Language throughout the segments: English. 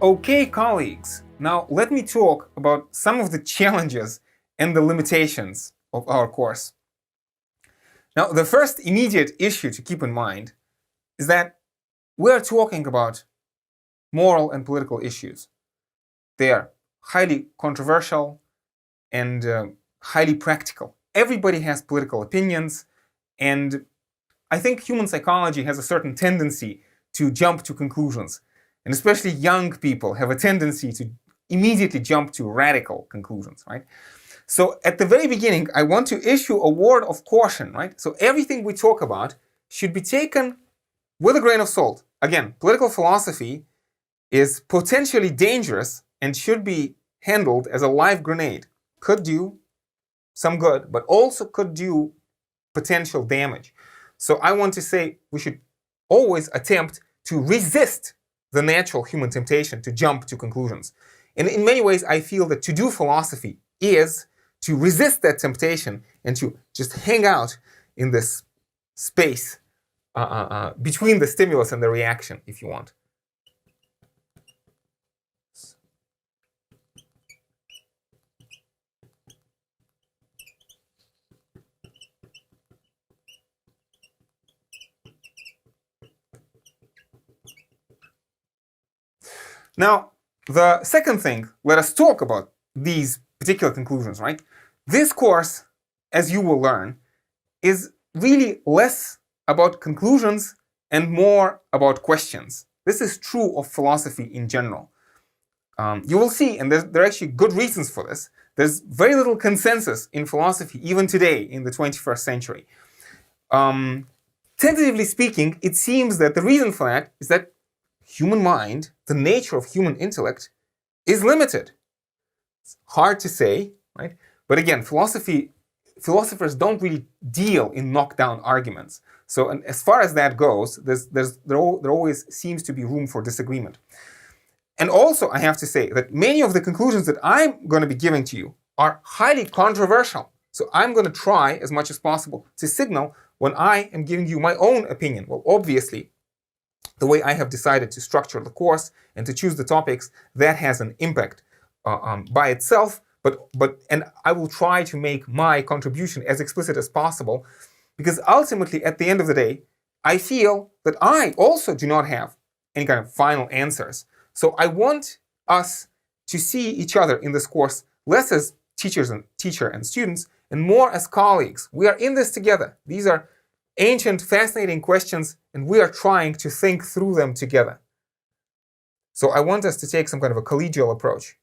Okay, colleagues, now let me talk about some of the challenges and the limitations of our course. Now, the first immediate issue to keep in mind is that we're talking about moral and political issues. They are highly controversial and highly practical. Everybody has political opinions, and I think human psychology has a certain tendency to jump to conclusions. And especially young people have a tendency to immediately jump to radical conclusions, right? So at the very beginning, I want to issue a word of caution, right? So everything we talk about should be taken with a grain of salt. Again, political philosophy is potentially dangerous and should be handled as a live grenade. Could do some good, but also could do potential damage. So I want to say we should always attempt to resist the natural human temptation to jump to conclusions. And in many ways, I feel that to do philosophy is to resist that temptation and to just hang out in this space between the stimulus and the reaction, if you want. Now, the second thing, let us talk about these particular conclusions, right? This course, as you will learn, is really less about conclusions and more about questions. This is true of philosophy in general. You will see, and there are actually good reasons for this, there's very little consensus in philosophy, even today in the 21st century. Tentatively speaking, it seems that the reason for that is that human mind, the nature of human intellect, is limited. It's hard to say, right? But again, philosophers don't really deal in knockdown arguments. So and as far as that goes, there always seems to be room for disagreement. And also, I have to say that many of the conclusions that I'm going to be giving to you are highly controversial. So I'm going to try as much as possible to signal when I am giving you my own opinion. Well, obviously, the way I have decided to structure the course and to choose the topics, that has an impact by itself. And I will try to make my contribution as explicit as possible, because ultimately, at the end of the day, I feel that I also do not have any kind of final answers. So I want us to see each other in this course less as teacher and students, and more as colleagues. We are in this together. These are ancient, fascinating questions, and we are trying to think through them together. So I want us to take some kind of a collegial approach.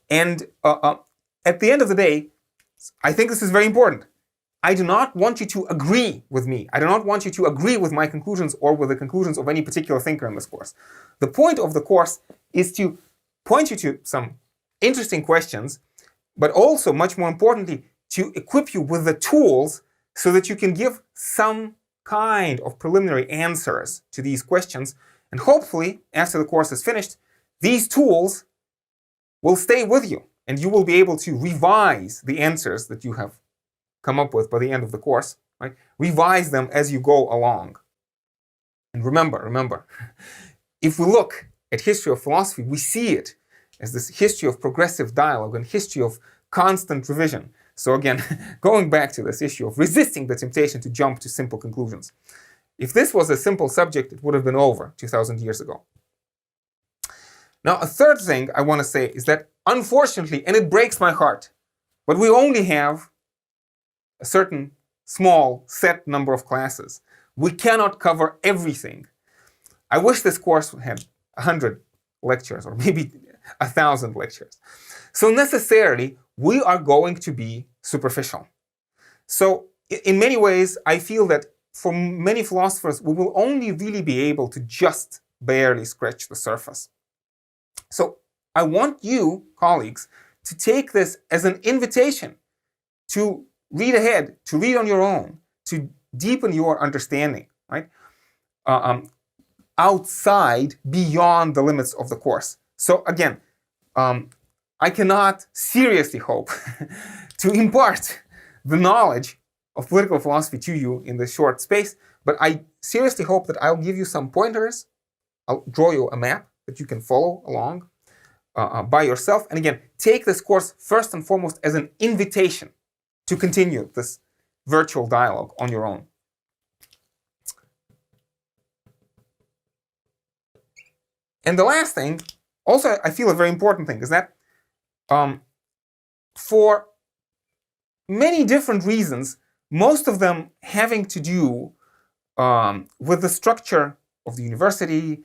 And at the end of the day, I think this is very important. I do not want you to agree with me. I do not want you to agree with my conclusions or with the conclusions of any particular thinker in this course. The point of the course is to point you to some interesting questions, but also, much more importantly, to equip you with the tools so that you can give some kind of preliminary answers to these questions. And hopefully, after the course is finished, these tools will stay with you, and you will be able to revise the answers that you have come up with by the end of the course, right? Revise them as you go along. And remember, if we look at history of philosophy, we see it as this history of progressive dialogue and history of constant revision. So again, going back to this issue of resisting the temptation to jump to simple conclusions. If this was a simple subject, it would have been over 2,000 years ago. Now, a third thing I want to say is that, unfortunately, and it breaks my heart, but we only have a certain small set number of classes. We cannot cover everything. I wish this course had 100 lectures or maybe 1,000 lectures. So necessarily, we are going to be superficial. So in many ways, I feel that for many philosophers, we will only really be able to just barely scratch the surface. So I want you, colleagues, to take this as an invitation to read ahead, to read on your own, to deepen your understanding, right? Outside, beyond the limits of the course. So again, I cannot seriously hope to impart the knowledge of political philosophy to you in this short space, but I seriously hope that I'll give you some pointers. I'll draw you a map that you can follow along by yourself. And again, take this course first and foremost as an invitation to continue this virtual dialogue on your own. And the last thing, also I feel a very important thing, is that for many different reasons, most of them having to do with the structure of the university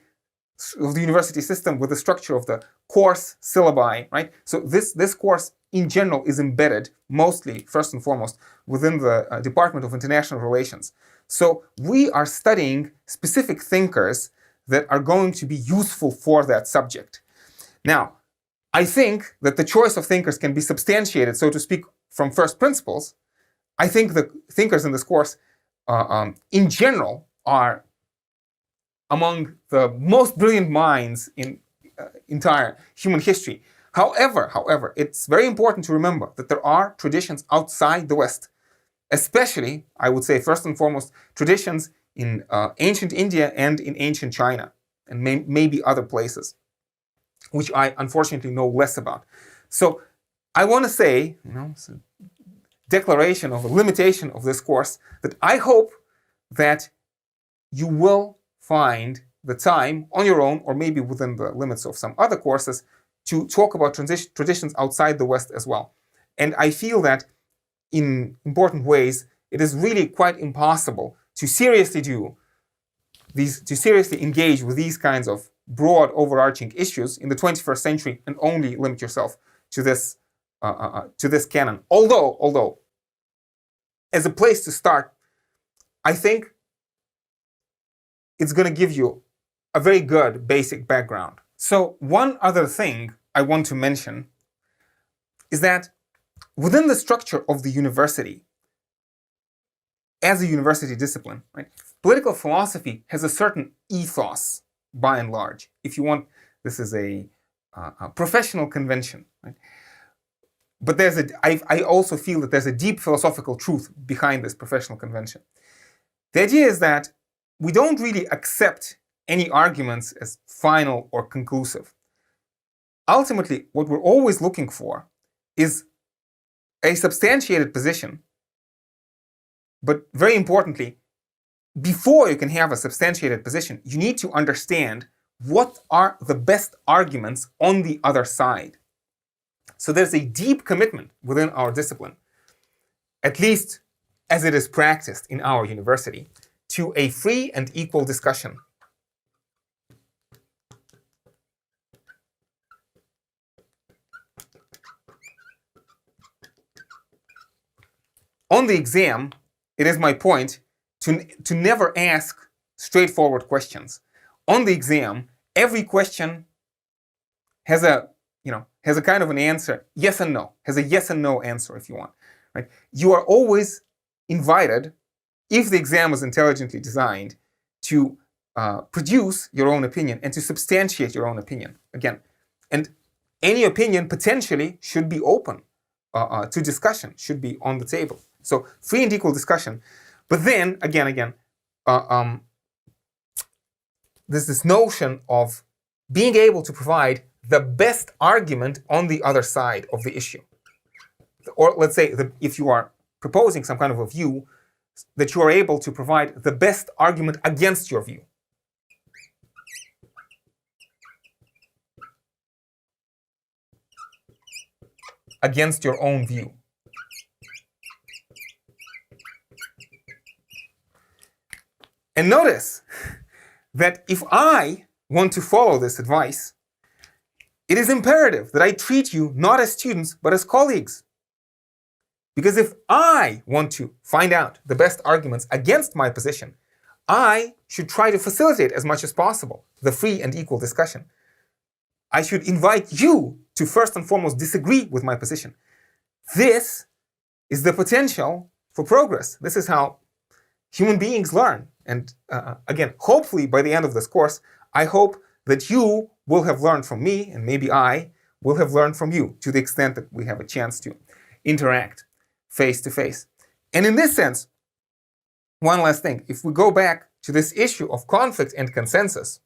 system, with the structure of the course syllabi, right? So this course in general is embedded mostly, first and foremost, within the Department of International Relations. So we are studying specific thinkers that are going to be useful for that subject. Now, I think that the choice of thinkers can be substantiated, so to speak, from first principles. I think the thinkers in this course, in general, are among the most brilliant minds in entire human history. However, it's very important to remember that there are traditions outside the West, especially, I would say, first and foremost, traditions in ancient India and in ancient China, and maybe other places, which I unfortunately know less about. So I want to say, it's a declaration of a limitation of this course, that I hope that you will find the time on your own, or maybe within the limits of some other courses, to talk about traditions outside the West as well. And I feel that in important ways, it is really quite impossible to seriously engage with these kinds of broad overarching issues in the 21st century and only limit yourself to this canon. Although, as a place to start, I think it's going to give you a very good basic background. So one other thing I want to mention is that within the structure of the university, as a university discipline, right, political philosophy has a certain ethos, by and large. If you want, this is a professional convention, right? But I also feel that there's a deep philosophical truth behind this professional convention. The idea is that we don't really accept any arguments as final or conclusive. Ultimately, what we're always looking for is a substantiated position. But very importantly, before you can have a substantiated position, you need to understand what are the best arguments on the other side. So there's a deep commitment within our discipline, at least as it is practiced in our university, to a free and equal discussion. On the exam, it is my point to never ask straightforward questions. On the exam, every question has a kind of an answer, yes and no, has a yes and no answer if you want. Right? You are always invited, if the exam is intelligently designed, to produce your own opinion and to substantiate your own opinion. Again, and any opinion potentially should be open to discussion, should be on the table. So free and equal discussion. But then, again, there's this notion of being able to provide the best argument on the other side of the issue. Or let's say, if you are proposing some kind of a view, that you are able to provide the best argument against your view. Against your own view. And notice that if I want to follow this advice, it is imperative that I treat you not as students, but as colleagues. Because if I want to find out the best arguments against my position, I should try to facilitate as much as possible the free and equal discussion. I should invite you to first and foremost disagree with my position. This is the potential for progress. This is how human beings learn. And again, hopefully by the end of this course, I hope that you will have learned from me, and maybe I will have learned from you, to the extent that we have a chance to interact face to face. And in this sense, one last thing, if we go back to this issue of conflict and consensus,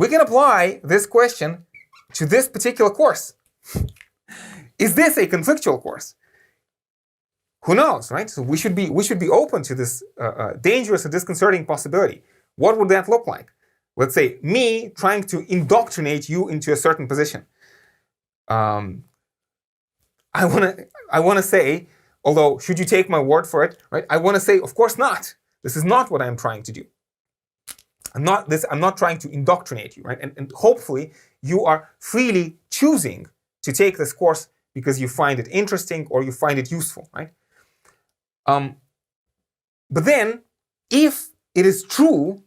we can apply this question to this particular course. Is this a conflictual course? Who knows, right? So we should be open to this dangerous and disconcerting possibility. What would that look like? Let's say me trying to indoctrinate you into a certain position. I want to say, although should you take my word for it, right? I want to say, of course not. This is not what I'm trying to do. I'm not trying to indoctrinate you, right? And hopefully you are freely choosing to take this course because you find it interesting or you find it useful, right? But then, if it is true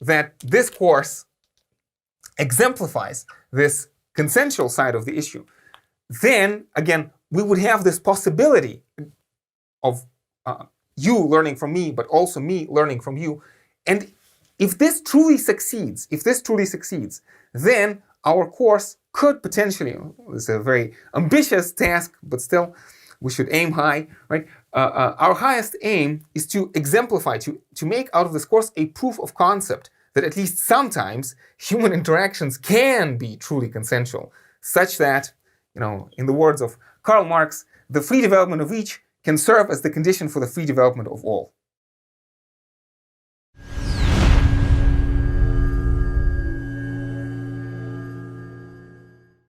that this course exemplifies this consensual side of the issue, then, again, we would have this possibility of you learning from me, but also me learning from you. And if this truly succeeds, then our course could potentially, it's a very ambitious task, but still, we should aim high, right? Our highest aim is to exemplify, to make out of this course a proof of concept that at least sometimes human interactions can be truly consensual, such that, in the words of Karl Marx, the free development of each can serve as the condition for the free development of all.